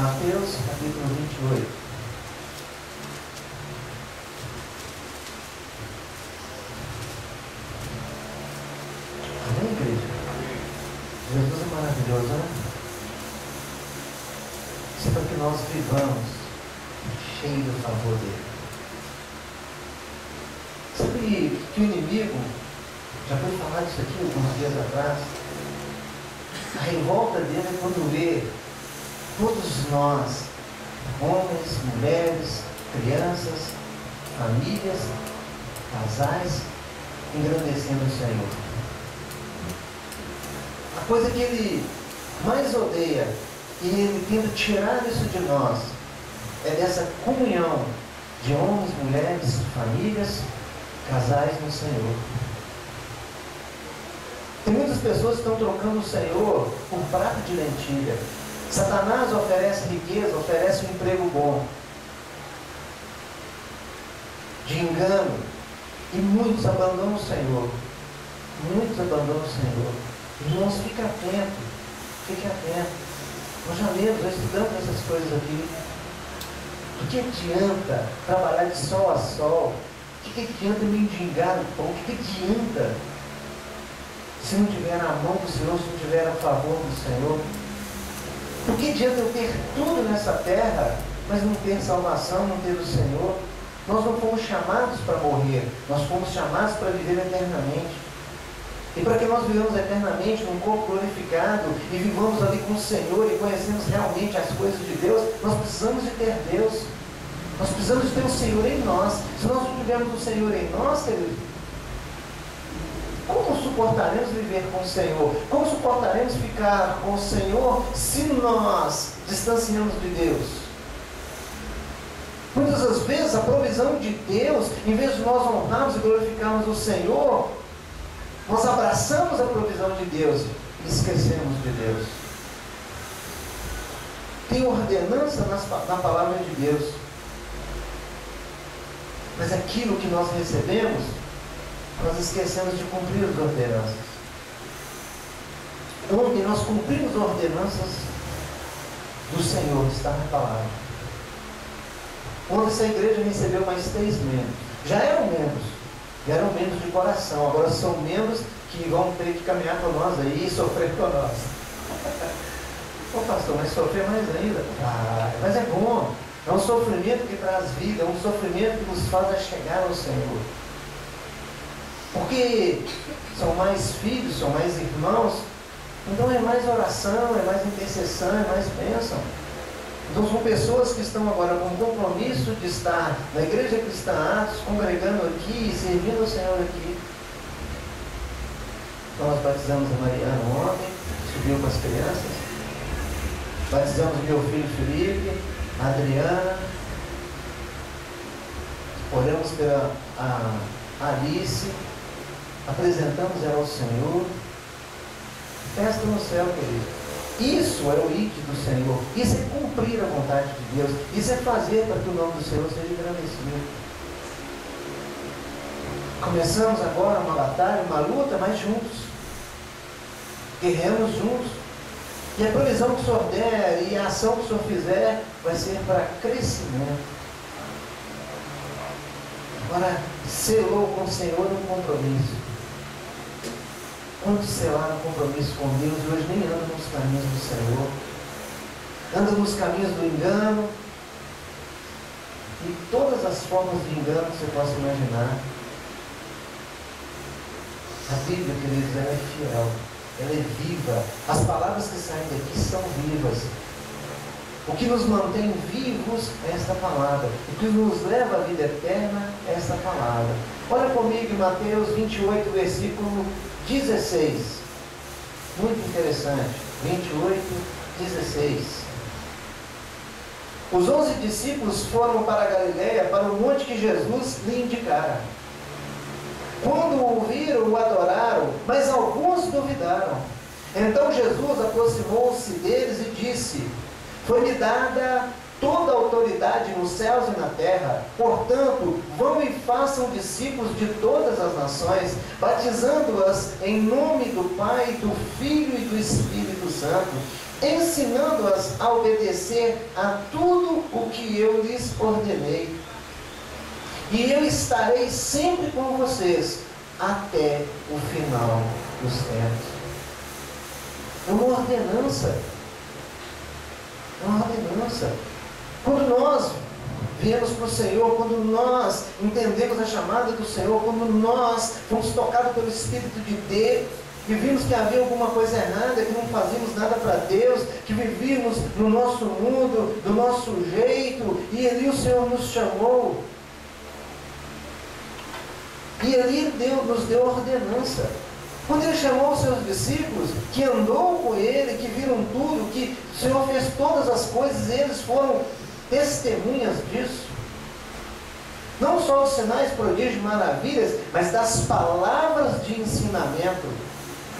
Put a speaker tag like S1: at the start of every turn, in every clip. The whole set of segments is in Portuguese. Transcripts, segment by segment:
S1: Mateus capítulo 28. Amém, igreja? Jesus é maravilhoso, né? Isso é para que nós vivamos cheio do favor dele. Sabe que o inimigo, já foi falado isso aqui alguns dias atrás, a revolta dele é quando vê todos nós, homens, mulheres, crianças, famílias, casais, engrandecendo o Senhor. A coisa que ele mais odeia, e ele tenta tirar isso de nós, é dessa comunhão de homens, mulheres, famílias, casais no Senhor. Tem muitas pessoas que estão trocando o Senhor por prato de lentilha. Satanás oferece riqueza, oferece um emprego bom, de engano, e muitos abandonam o Senhor. Muitos abandonam o Senhor. Irmãos, fique atento, fique atento. Nós já lemos, já estudamos essas coisas aqui. O que adianta trabalhar de sol a sol? O que adianta mendigar o pão? O que adianta se não tiver na mão do Senhor, se não tiver a favor do Senhor? Por que adianta eu ter tudo nessa terra, mas não ter salvação, não ter o Senhor? Nós não fomos chamados para morrer, nós fomos chamados para viver eternamente. E para que nós vivamos eternamente num corpo glorificado e vivamos ali com o Senhor e conhecemos realmente as coisas de Deus, nós precisamos de ter Deus. Nós precisamos de ter o Senhor em nós. Se nós não tivermos o Senhor em nós, querido, como suportaremos viver com o Senhor? Como suportaremos ficar com o Senhor se nós distanciamos de Deus? Muitas das vezes a provisão de Deus, em vez de nós honrarmos e glorificarmos o Senhor, nós abraçamos a provisão de Deus e esquecemos de Deus. Tem ordenança na palavra de Deus, mas aquilo que nós recebemos, nós esquecemos de cumprir as ordenanças. Ontem nós cumprimos as ordenanças do Senhor, está na palavra. Ontem essa igreja recebeu mais 3 membros. Já eram membros de coração, agora são membros que vão ter que caminhar com nós aí e sofrer com nós. Ô pastor, mas sofrer mais ainda? Mas é bom. É um sofrimento que traz vida, é um sofrimento que nos faz chegar ao Senhor. Porque são mais filhos, são mais irmãos, então é mais oração, é mais intercessão, é mais bênção. Então são pessoas que estão agora com o compromisso de estar na Igreja Cristã Atos, congregando aqui e servindo ao Senhor aqui. Nós batizamos a Mariana ontem, subiu com as crianças. Batizamos meu filho Felipe, a Adriana. Oramos pela Alice. Apresentamos ela ao Senhor. Festa no céu, querido. Isso é o ID do Senhor. Isso é cumprir a vontade de Deus. Isso é fazer para que o nome do Senhor seja engrandecido. Começamos agora uma batalha, uma luta, mas juntos. Guerreamos juntos. E a provisão que o Senhor der e a ação que o Senhor fizer vai ser para crescimento. Agora, selou com o Senhor um compromisso. Quando selaram um compromisso com Deus, e hoje nem andam nos caminhos do Senhor, andam nos caminhos do engano, e todas as formas de engano que você possa imaginar. A Bíblia, queridos, ela é fiel, ela é viva. As palavras que saem daqui são vivas. O que nos mantém vivos é esta palavra. O que nos leva à vida eterna é esta palavra. Olha comigo em Mateus 28, versículo 16. Muito interessante. 28, 16. Os 11 discípulos foram para a Galileia, para o monte que Jesus lhe indicara. Quando o ouviram, o adoraram, mas alguns duvidaram. Então Jesus aproximou-se deles e disse: foi-me dada toda a autoridade nos céus e na terra. Portanto, vão e façam discípulos de todas as nações, batizando-as em nome do Pai, do Filho e do Espírito Santo, ensinando-as a obedecer a tudo o que eu lhes ordenei. E eu estarei sempre com vocês até o final dos tempos. É uma ordenança. É uma ordenança. Quando nós viemos para o Senhor, quando nós entendemos a chamada do Senhor, quando nós fomos tocados pelo Espírito de Deus, e vimos que havia alguma coisa errada, que não fazíamos nada para Deus, que vivíamos no nosso mundo, do nosso jeito, e ali o Senhor nos chamou. E ali nos deu ordenança. Quando Ele chamou os seus discípulos, que andou com Ele, que viram tudo, que o Senhor fez todas as coisas, eles foram testemunhas disso. Não só os sinais, prodígios e maravilhas, mas das palavras de ensinamento.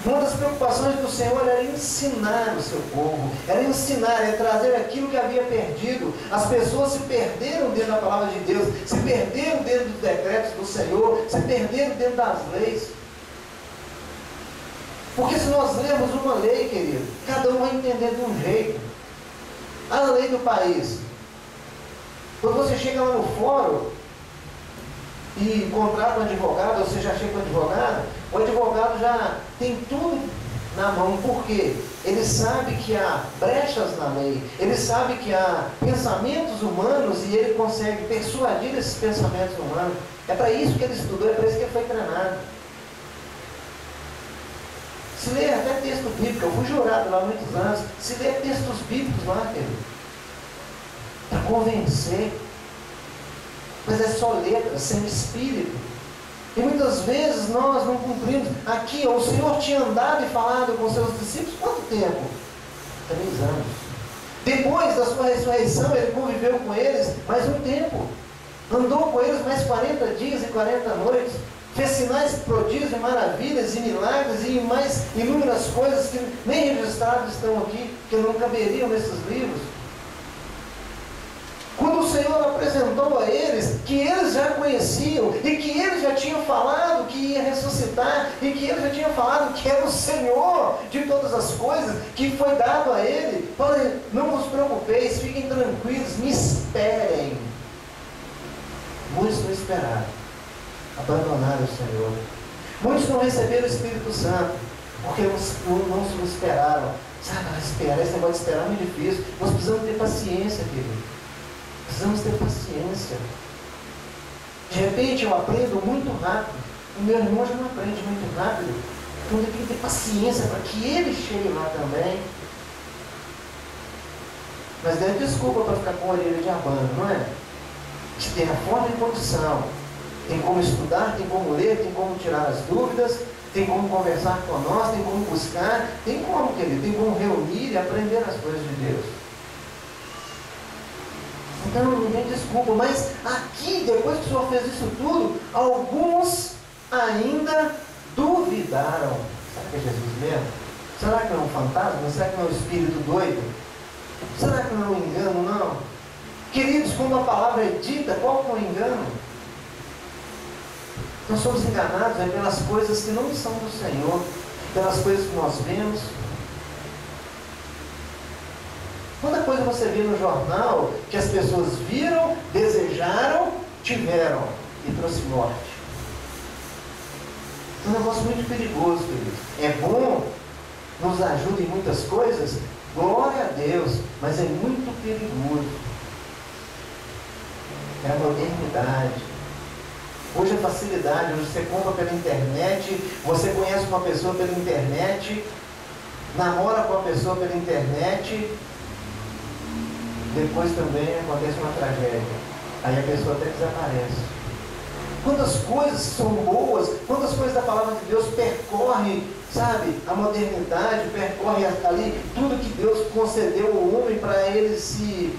S1: Uma das preocupações do Senhor era ensinar o seu povo, era ensinar, era trazer aquilo que havia perdido. As pessoas se perderam dentro da palavra de Deus, se perderam dentro dos decretos do Senhor, se perderam dentro das leis. Porque se nós lermos uma lei, querido, cada um vai entender de um jeito. A lei do país. Quando você chega lá no fórum e contrata um advogado, ou você já chega com o advogado já tem tudo na mão. Por quê? Ele sabe que há brechas na lei, ele sabe que há pensamentos humanos e ele consegue persuadir esses pensamentos humanos. É para isso que ele estudou, é para isso que ele foi treinado. Se lê até texto bíblico, eu fui jurado lá há muitos anos, se lê textos bíblicos lá, querido, para convencer. Mas é só letra, sem espírito. E muitas vezes nós não cumprimos. Aqui, o Senhor tinha andado e falado com seus discípulos quanto tempo? 3 anos. Depois da sua ressurreição, Ele conviveu com eles mais um tempo. Andou com eles mais 40 dias e 40 noites. Fez sinais, prodígios e maravilhas e milagres e mais inúmeras coisas que nem registradas estão aqui, que não caberiam nesses livros. Quando o Senhor apresentou a eles, que eles já conheciam, e que eles já tinham falado que ia ressuscitar, e que eles já tinham falado que era o Senhor de todas as coisas, que foi dado a ele, falei, não vos preocupeis, fiquem tranquilos, me esperem. Muitos não esperaram, abandonaram o Senhor. Muitos não receberam o Espírito Santo, porque não se esperaram. Sabe, esperar, esse negócio de esperar é muito difícil. Nós precisamos ter paciência, querido. Precisamos ter paciência. De repente eu aprendo muito rápido. O meu irmão já não aprende muito rápido. Então eu tenho que ter paciência para que ele chegue lá também. Mas dê desculpa para ficar com a orelha de abano, não é? Que tem a forma e condição. Tem como estudar, tem como ler, tem como tirar as dúvidas, tem como conversar com nós, tem como buscar, tem como, querido, tem como reunir e aprender as coisas de Deus. Então não tem desculpa, mas aqui, depois que o Senhor fez isso tudo, alguns ainda duvidaram. Será que é Jesus mesmo? Será que não é um fantasma? Será que não é um espírito doido? Será que não é um engano? Não. Queridos, quando a palavra é dita, qual que é o engano? Nós somos enganados pelas coisas que não são do Senhor, pelas coisas que nós vemos. Quanta coisa você vê no jornal que as pessoas viram, desejaram, tiveram e trouxe morte. É um negócio muito perigoso, querido. É bom, nos ajuda em muitas coisas, glória a Deus, mas é muito perigoso. É a modernidade. Hoje é facilidade, hoje você compra pela internet, você conhece uma pessoa pela internet, namora com uma pessoa pela internet, depois também acontece uma tragédia. Aí a pessoa até desaparece. Quantas coisas são boas, quantas coisas da palavra de Deus percorre, sabe, a modernidade, percorre ali tudo que Deus concedeu ao homem para ele se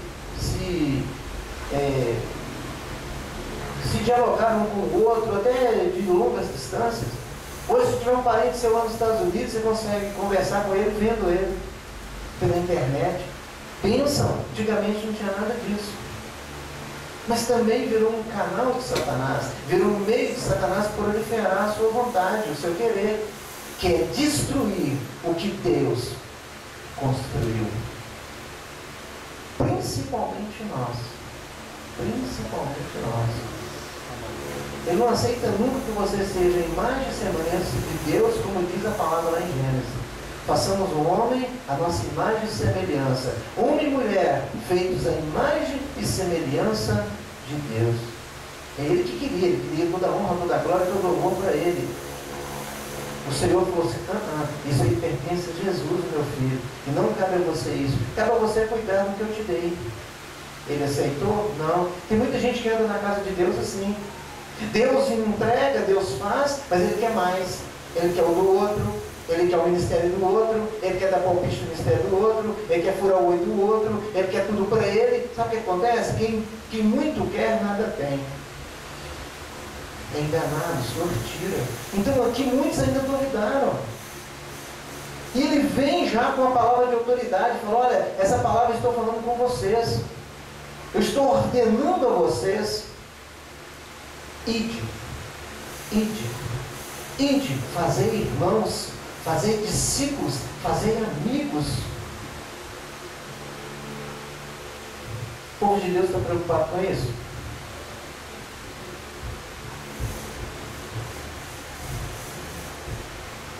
S1: dialogar um com o outro, até de longas distâncias. Hoje, se tiver um parente seu lá nos Estados Unidos, você consegue conversar com ele vendo ele pela internet. Bênção. Antigamente não tinha nada disso. Mas também virou um canal de Satanás, virou um meio de Satanás proliferar a sua vontade, o seu querer, que é destruir o que Deus construiu. Principalmente nós. Principalmente nós. Ele não aceita nunca que você seja a imagem e semelhança de Deus, como diz a palavra lá em Gênesis. Façamos o homem a nossa imagem e semelhança. Homem e mulher, feitos a imagem e semelhança de Deus. É Ele que queria. Ele queria toda a honra, toda a glória, todo o amor para Ele. O Senhor falou assim, isso aí pertence a Jesus, meu filho. E não cabe a você isso. Cabe a você cuidar do que eu te dei. Ele aceitou? Não. Tem muita gente que anda na casa de Deus assim. Deus entrega, Deus faz, mas Ele quer mais. Ele quer o do outro. Ele quer o ministério do outro, ele quer dar palpite no ministério do outro, ele quer furar o olho do outro, ele quer tudo para ele. Sabe o que acontece? Quem muito quer, nada tem. É enganado, o Senhor tira. Então aqui muitos ainda duvidaram. E ele vem já com a palavra de autoridade, falou, olha, essa palavra eu estou falando com vocês. Eu estou ordenando a vocês. Ide, fazer irmãos, fazer discípulos, fazer amigos. O povo de Deus está preocupado com isso?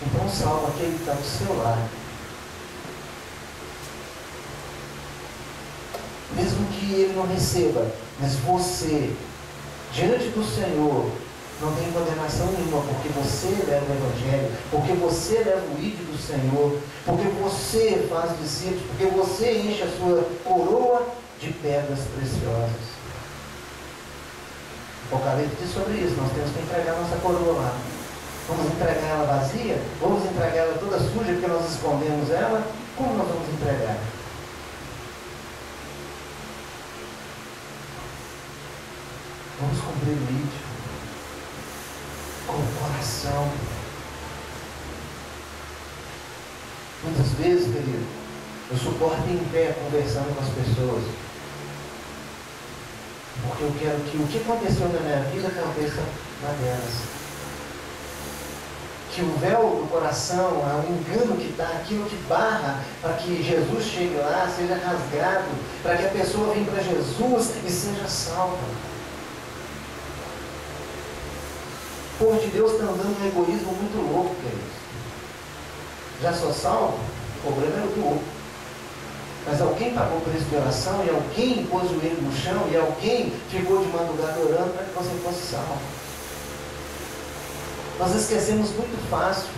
S1: Então salva aquele que está do seu lado. Mesmo que ele não receba, mas você, diante do Senhor, não tem condenação nenhuma, porque você leva o Evangelho, porque você leva o ID do Senhor, porque você faz discípulos, porque você enche a sua coroa de pedras preciosas. O Apocalipse diz sobre isso, nós temos que entregar nossa coroa lá. Vamos entregar ela vazia? Vamos entregar ela toda suja porque nós escondemos ela? Como nós vamos entregar? Vamos cumprir o ID com o coração. Muitas vezes, querido, eu suporto em pé conversando com as pessoas, porque eu quero que o que aconteceu na minha vida aconteça na delas. Que o véu do coração, o engano que está, aquilo que barra para que Jesus chegue lá, seja rasgado, para que a pessoa venha para Jesus e seja salva. O povo de Deus está andando num egoísmo muito louco, queridos. Já sou salvo? O problema é o do outro. Mas alguém pagou o preço de oração, e alguém pôs o joelho no chão, e alguém ficou de madrugada orando para que você fosse salvo. Nós esquecemos muito fácil.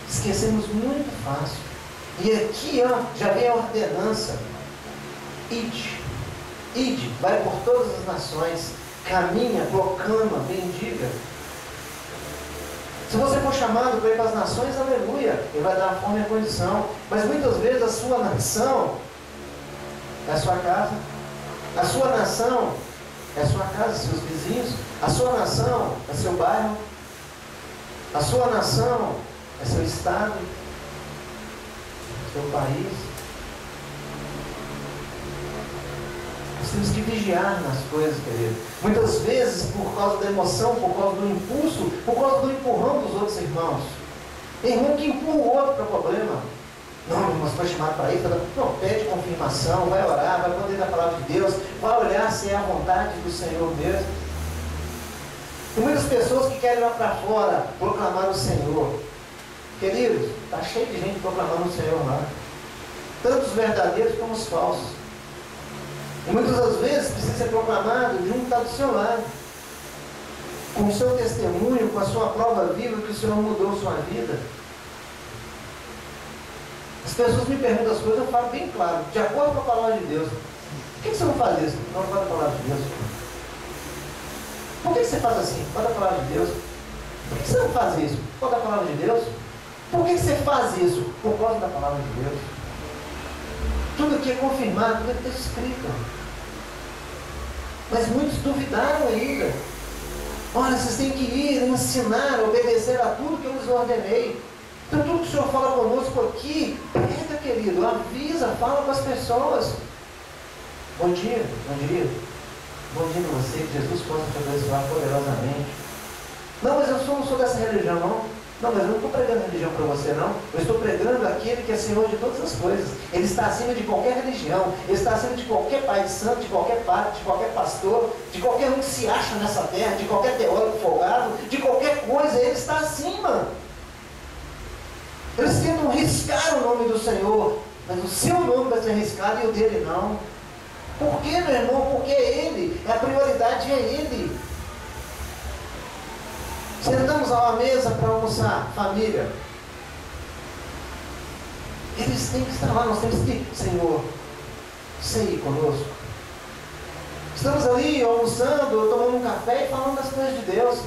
S1: Esquecemos muito fácil. E aqui, já vem a ordenança. Ide, vai por todas as nações, caminha, proclama, bendiga. Se você for chamado para ir para as nações, aleluia, Ele vai dar a forma e a condição. Mas muitas vezes a sua nação é a sua casa. A sua nação é a sua casa, seus vizinhos. A sua nação é seu bairro. A sua nação é seu estado, seu país. Nós temos que vigiar nas coisas, querido. Muitas vezes, por causa da emoção, por causa do impulso, por causa do empurrão dos outros irmãos. Irmão que empurra o outro para o problema. Não, mas foi chamado para isso. Não, pede confirmação, vai orar, vai poder da palavra de Deus, vai olhar se é a vontade do Senhor mesmo. Tem muitas pessoas que querem ir lá para fora proclamar o Senhor. Queridos, está cheio de gente proclamando o Senhor lá. Tanto os verdadeiros como os falsos. E muitas das vezes precisa ser proclamado de um que está do seu lado. Com o seu testemunho, com a sua prova viva que o Senhor mudou a sua vida. As pessoas me perguntam as coisas, eu falo bem claro, de acordo com a palavra de Deus. Por que você não faz isso? Não faz a palavra de Deus. Por que você faz assim? Por causa da palavra de Deus. Por que você não faz isso? Por causa da palavra de Deus. Por que você faz isso? Por causa da palavra de Deus. Tudo aqui é confirmado, tudo está escrito. Mas muitos duvidaram ainda. Olha, vocês têm que ir, ensinar, obedecer a tudo que eu lhes ordenei. Então tudo que o Senhor fala conosco aqui, prega, querido, avisa, fala com as pessoas. Bom dia, bom dia. Bom dia para você, que Jesus possa te abençoar poderosamente. Não, mas eu não sou dessa religião, não. Não, mas eu não estou pregando religião para você, não. Eu estou pregando aquele que é Senhor de todas as coisas. Ele está acima de qualquer religião. Ele está acima de qualquer pai de santo, de qualquer padre, de qualquer pastor, de qualquer um que se acha nessa terra, de qualquer teólogo folgado, de qualquer coisa. Ele está acima. Eles tentam riscar o nome do Senhor, mas o seu nome vai ser riscado e o dele não. Por quê, meu irmão? Porque é Ele. A prioridade é Ele. Sentamos à mesa para almoçar, família. Eles têm que estar lá, nós temos que, Senhor, sei conosco. Estamos ali almoçando, tomando um café e falando das coisas de Deus.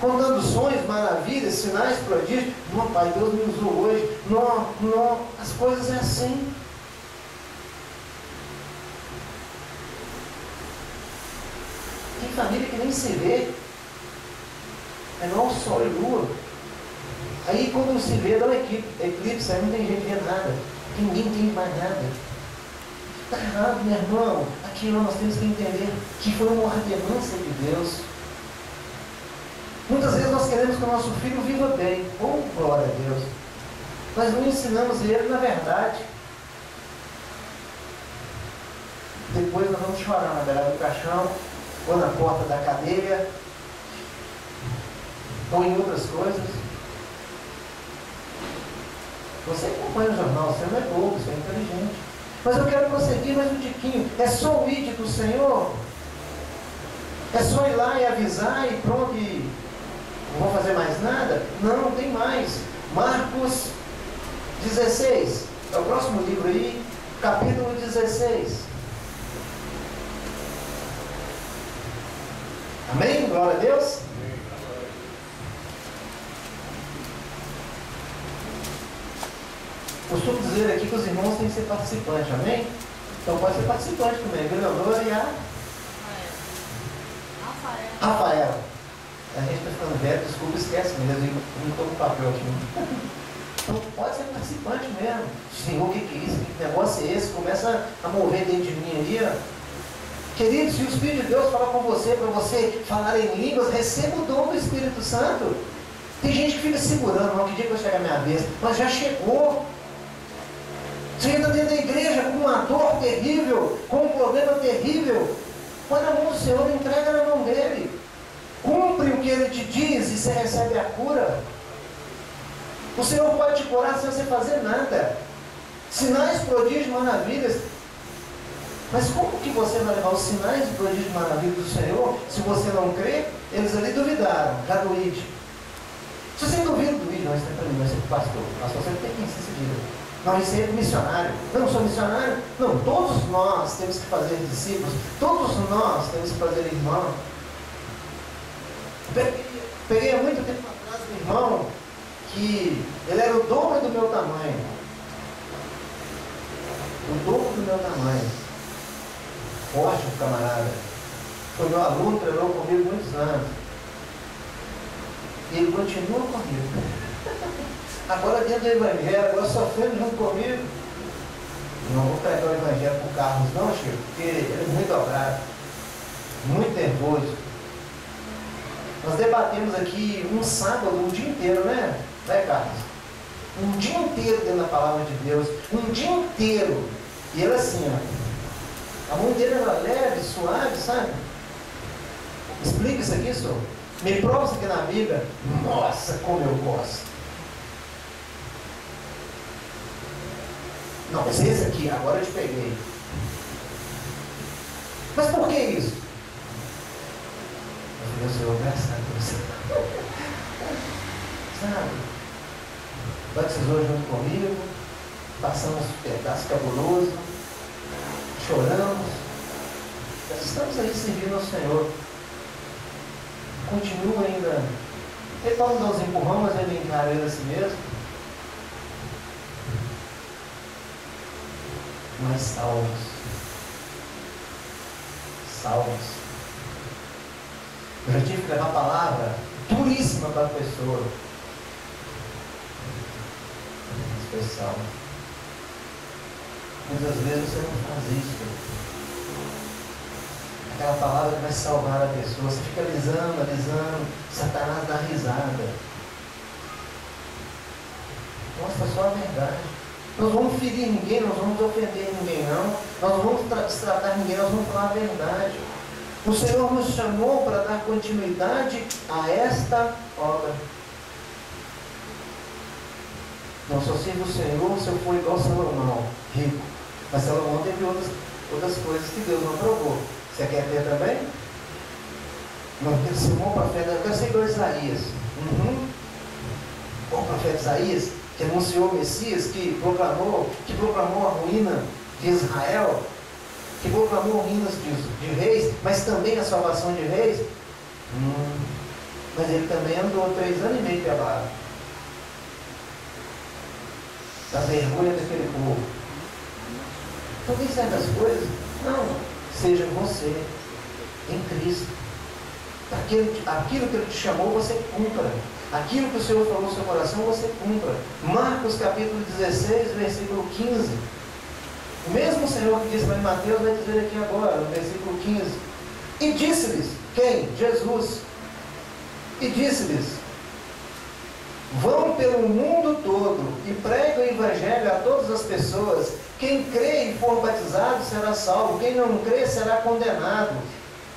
S1: Contando sonhos, maravilhas, sinais, prodígios. Não, Pai, Deus me usou hoje. Não, as coisas é assim. Tem família que nem se vê. É igual sol e lua. Aí quando se vê, dá um eclipse, aí não tem jeito de ver nada. Ninguém entende mais nada. Está errado, meu irmão. Aquilo nós temos que entender que foi uma ordenança de Deus. Muitas vezes nós queremos que o nosso filho viva bem. Oh, glória a Deus. Mas não ensinamos ele na verdade. Depois nós vamos chorar na beirada do caixão, ou na porta da cadeia, ou em outras coisas. Você acompanha o jornal, você não é bobo, você é inteligente. Mas eu quero prosseguir mais um tiquinho. É só o id do Senhor? É só ir lá e avisar e pronto, e não vou fazer mais nada? Não, tem mais. Marcos 16. É o próximo livro aí, capítulo 16. Amém? Glória a Deus. Costumo dizer aqui que os irmãos têm que ser participantes, amém? Então pode ser participante também. Vereadora e a Rafael. A gente está ficando velho, desculpa, esquece mesmo, eu não estou com papel aqui. Então pode ser participante mesmo. Senhor, o que é isso? Que negócio é esse? Começa a mover dentro de mim ali, ó. Querido, se o Espírito de Deus falar com você, para você falar em línguas, receba o dom do Espírito Santo. Tem gente que fica segurando, não, que dia que vai chegar a minha vez? Mas já chegou. Você entra dentro da igreja com uma dor terrível, com um problema terrível. Põe na mão do Senhor, entrega na mão dele. Cumpre o que ele te diz e você recebe a cura. O Senhor pode te curar sem você fazer nada. Sinais, prodígios, maravilhas. Mas como que você vai levar os sinais, prodígios e maravilhas do Senhor se você não crê? Eles ali duvidaram, já do ID. Se você duvida do ID, não, isso não é para mim, não é para o pastor. O pastor sempre tem que insistir. Não, isso é missionário. Não sou missionário? Não, todos nós temos que fazer discípulos. Todos nós temos que fazer irmão. Peguei há muito tempo atrás um irmão que ele era o dobro do meu tamanho. O dobro do meu tamanho. Forte o camarada. Foi meu aluno, treinou comigo muitos anos. E ele continua comigo. Agora dentro do Evangelho, agora sofrendo junto comigo. Não vou pregar o Evangelho para o Carlos não, Chico, porque ele é muito dobrado, muito nervoso. Nós debatemos aqui um sábado, um dia inteiro, né Carlos? Um dia inteiro dentro da palavra de Deus, um dia inteiro. E ele assim, ó, a mão dele era leve, suave, sabe? Explica isso aqui, senhor. Me prova isso aqui na Bíblia. Nossa, como eu gosto. Não, mas esse aqui, agora eu te peguei. Mas por que isso? Eu falei, Senhor, graças a Deus. Sabe? Batizou junto comigo, passamos um pedaço cabuloso, choramos. Nós estamos aí servindo ao Senhor. Continua ainda. Ele toma uns empurrão, mas ele encara ele assim mesmo. Mas salvos. Salvos. Eu já tive que levar a palavra duríssima para a pessoa. Mas foi salvo. Muitas vezes você não faz isso. Aquela palavra que vai salvar a pessoa. Você fica alisando, Satanás dá risada. Mostra só a verdade. Nós vamos ferir ninguém, nós vamos ofender ninguém não. Nós vamos destratar ninguém, nós vamos falar a verdade. O Senhor nos chamou para dar continuidade a esta obra. Não só sirva o Senhor se eu for igual Salomão, rico. Mas Salomão teve outras coisas que Deus não aprovou. Você quer ter também? Não, porque Simão, profeta, eu quero ser igual Isaías. O profeta Isaías, que anunciou o Messias, que proclamou a ruína de Israel, que proclamou ruínas de reis, mas também a salvação de reis. Mas ele também andou 3 anos e meio pelado. Da vergonha daquele povo. Então tem certas coisas, não, seja você, em Cristo. Aquilo que Ele te chamou, você cumpra. Aquilo que o Senhor falou no seu coração, você cumpra. Marcos capítulo 16, versículo 15. O mesmo Senhor que disse lá em Mateus, vai dizer aqui agora, no versículo 15. E disse-lhes, quem? Jesus. E disse-lhes, vão pelo mundo todo e preguem o Evangelho a todas as pessoas. Quem crê e for batizado será salvo. Quem não crê será condenado.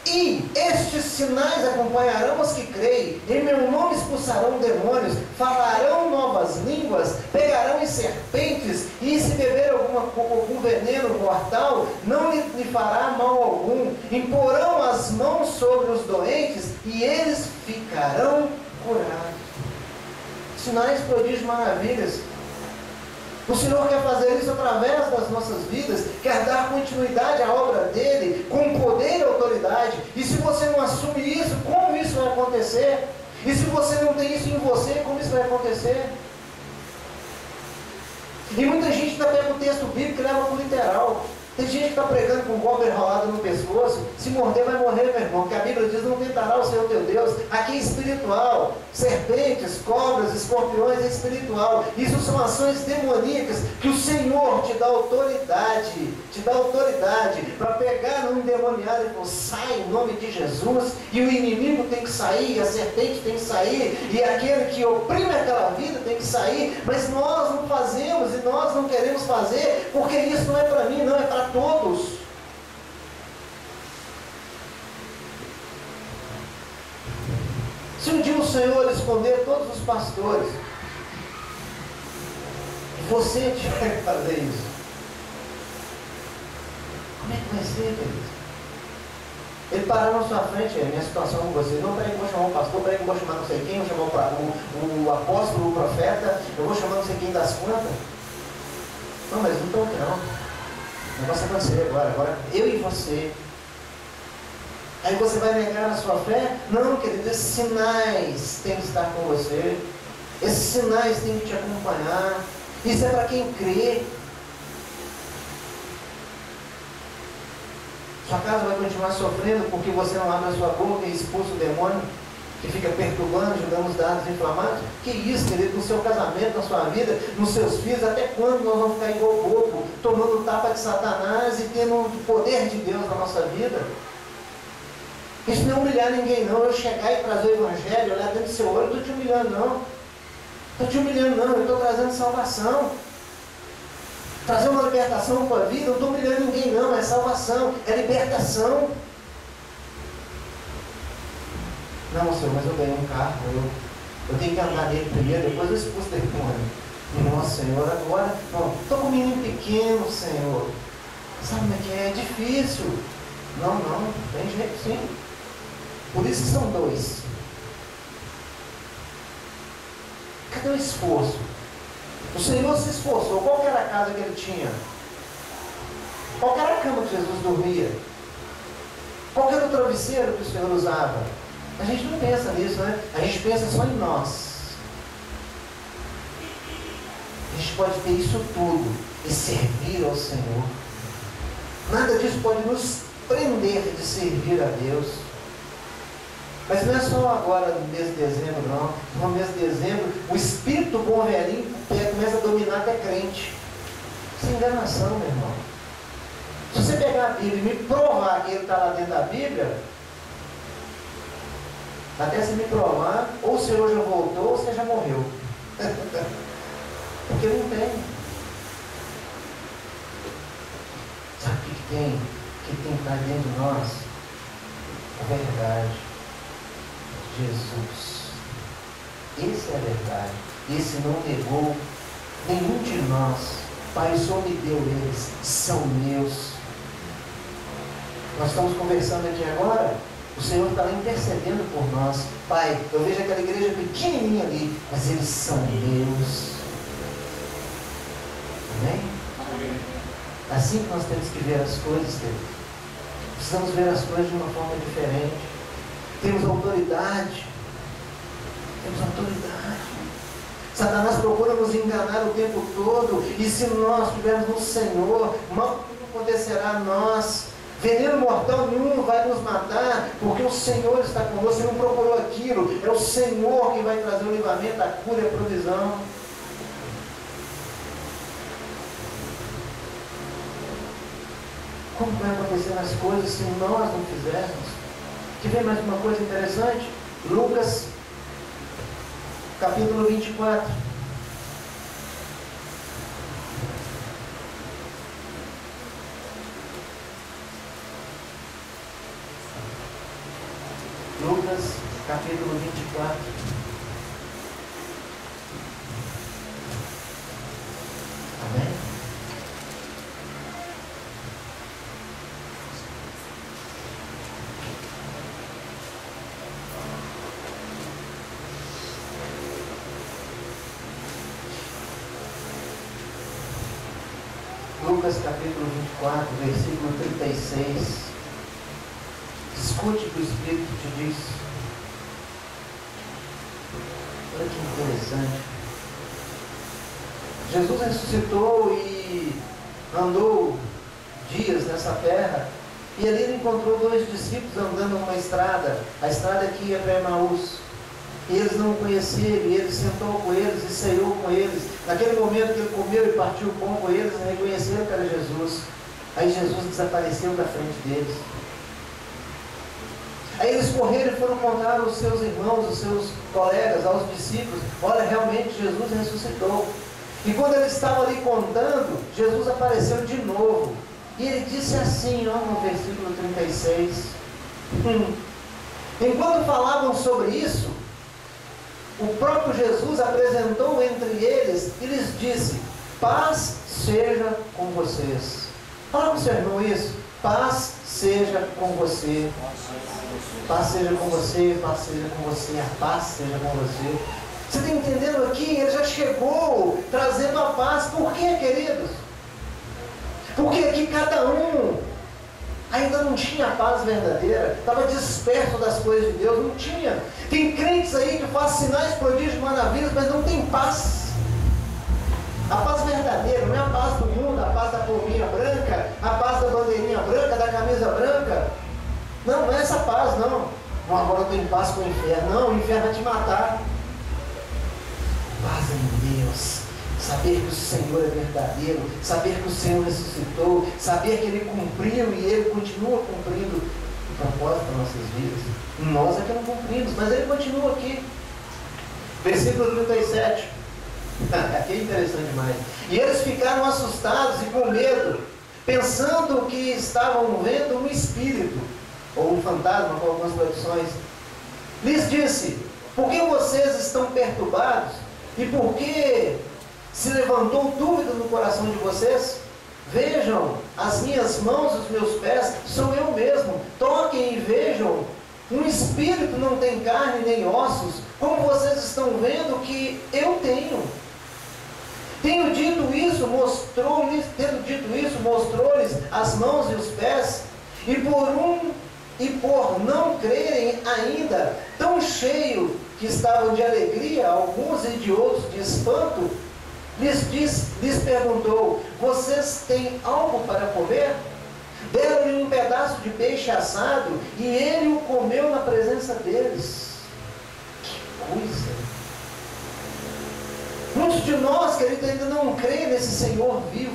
S1: E estes sinais acompanharão os que creem. Em meu nome expulsarão demônios, falarão novas línguas, pegarão em serpentes, e se beber algum veneno mortal, não lhe fará mal algum. Imporão as mãos sobre os doentes, e eles ficarão curados. Sinais, prodígios, maravilhas. O Senhor quer fazer isso através das nossas vidas, quer dar continuidade à obra dele, com poder e autoridade. E se você não assume isso, como isso vai acontecer? E se você não tem isso em você, como isso vai acontecer? E muita gente está pegando o texto bíblico e leva para o literal. Tem gente que está pregando com um golpe enrolado no pescoço. Se morder, vai morrer, meu irmão. Porque a Bíblia diz, não tentará o Senhor teu Deus. Aqui é espiritual. Serpentes, cobras, escorpiões é espiritual. Isso são ações demoníacas que o Senhor te dá autoridade. Te dá autoridade para pegar no endemoniado e falar, sai em nome de Jesus. E o inimigo tem que sair, a serpente tem que sair. E aquele que oprime aquela vida tem que sair. Mas nós não fazemos e nós não queremos fazer, porque isso não é para mim, não, é para todos. Se um dia o Senhor esconder todos os pastores, você tiver que fazer isso, como é que vai ser, querido? Ele parar na sua frente, minha situação com você, não, peraí que eu vou chamar o pastor, peraí que eu vou chamar não sei quem, eu vou chamar o apóstolo, o profeta, eu vou chamar não sei quem das contas. Não, mas não estou aqui não. O negócio é você agora eu e você. Aí você vai negar a sua fé? Não, querido, esses sinais têm que estar com você. Esses sinais têm que te acompanhar. Isso é para quem crê. Sua casa vai continuar sofrendo porque você não abre a sua boca e expulsa o demônio que fica perturbando, jogando os dados inflamados? Que isso, querido, no seu casamento, na sua vida, nos seus filhos, até quando nós vamos ficar igual bobo, tomando tapa de Satanás e tendo o poder de Deus na nossa vida? Isso não é humilhar ninguém não, eu chegar e trazer o Evangelho, olhar dentro do seu olho, eu não estou te humilhando não. Estou te humilhando não, eu estou trazendo salvação. Trazer uma libertação para a vida, não estou humilhando ninguém não, é salvação, é libertação. Não, Senhor, mas eu ganhei um carro, eu tenho que andar nele primeiro, depois eu expulso dele com ele. Nossa, Senhor, agora, estou com um menino pequeno, Senhor. Sabe como é que é? É difícil. Não, tem jeito sim. Por isso que são 2. Cadê o esforço? O Senhor se esforçou. Qual que era a casa que ele tinha? Qual que era a cama que Jesus dormia? Qual que era o travesseiro que o Senhor usava? A gente não pensa nisso, né? A gente pensa só em nós. A gente pode ter isso tudo e servir ao Senhor. Nada disso pode nos prender de servir a Deus. Mas não é só agora no mês de dezembro, não. No mês de dezembro, o espírito bom velhinho começa a dominar até crente. Isso é enganação, meu irmão. Se você pegar a Bíblia e me provar que ele está lá dentro da Bíblia, até se me provar, ou o Senhor já voltou, ou você já morreu. Porque não tem. Sabe o que tem? Que tem que estar dentro de nós? A verdade. Jesus. Essa é a verdade. Esse não negou nenhum de nós. Pai, o Senhor me deu eles, são meus. Nós estamos conversando aqui agora, o Senhor está lá intercedendo por nós. Pai, eu vejo aquela igreja pequenininha ali, mas eles são meus. Amém? É assim que nós temos que ver as coisas, querido. Precisamos ver as coisas de uma forma diferente. Temos autoridade. Temos autoridade. Satanás procura nos enganar o tempo todo. E se nós estivermos no Senhor, mal acontecerá a nós. Veneno mortal nenhum vai nos matar, porque o Senhor está conosco. Você não procurou aquilo. É o Senhor que vai trazer o livramento, a cura e a provisão. Como vai acontecer as coisas se nós não fizermos? Quer ver mais uma coisa interessante? Lucas, capítulo 24. Lucas, capítulo 24. Amém? Lucas capítulo 24, versículo 36. Escute o que o Espírito te diz. Olha que interessante. Jesus ressuscitou e andou dias nessa terra. E ali ele encontrou dois discípulos andando numa estrada. A estrada que ia para Emaús. E eles não o conheciam, e ele sentou com eles e ceiou com eles. Naquele momento que ele comeu e partiu o pão com eles, reconheceram que era Jesus. Aí Jesus desapareceu da frente deles. Aí eles correram e foram contar aos seus irmãos, aos seus colegas, aos discípulos: olha, realmente Jesus ressuscitou. E quando eles estavam ali contando, Jesus apareceu de novo. E ele disse assim, ó, no versículo 36. Enquanto falavam sobre isso, o próprio Jesus apresentou entre eles e lhes disse: paz seja com vocês. Fala com o seu irmão isso. Paz seja com você. Paz seja com você, paz seja com você, a paz seja com você. Você está entendendo aqui? Ele já chegou trazendo a paz. Por quê, queridos? Porque aqui cada um ainda não tinha a paz verdadeira, estava disperso das coisas de Deus, não tinha. Tem crentes aí que fazem sinais, prodígios, maravilhas, mas não tem paz. A paz verdadeira não é a paz do mundo, a paz da palminha branca, a paz da bandeirinha branca, da camisa branca. Não, não é essa paz, não. Não, agora eu estou em paz com o inferno. Não, o inferno vai te matar. Paz em Deus. Saber que o Senhor é verdadeiro, saber que o Senhor ressuscitou, saber que Ele cumpriu e Ele continua cumprindo o propósito das nossas vidas. Nós é que não cumprimos, mas Ele continua aqui. Versículo 37. Aqui é interessante demais. E eles ficaram assustados e com medo, pensando que estavam vendo um espírito, ou um fantasma, com algumas traduções. Lhes disse: por que vocês estão perturbados? E por que se levantou dúvida no coração de vocês? Vejam as minhas mãos e os meus pés, sou eu mesmo. Toquem e vejam. Um espírito não tem carne nem ossos, como vocês estão vendo que eu tenho. Tendo dito isso, mostrou-lhes as mãos e os pés, e por não crerem ainda, tão cheio que estavam de alegria, alguns e de outros de espanto, lhes perguntou: vocês têm algo para comer? Deram-lhe um pedaço de peixe assado, e ele o comeu na presença deles. Que coisa! Muitos de nós, queridos, ainda não creem nesse Senhor vivo.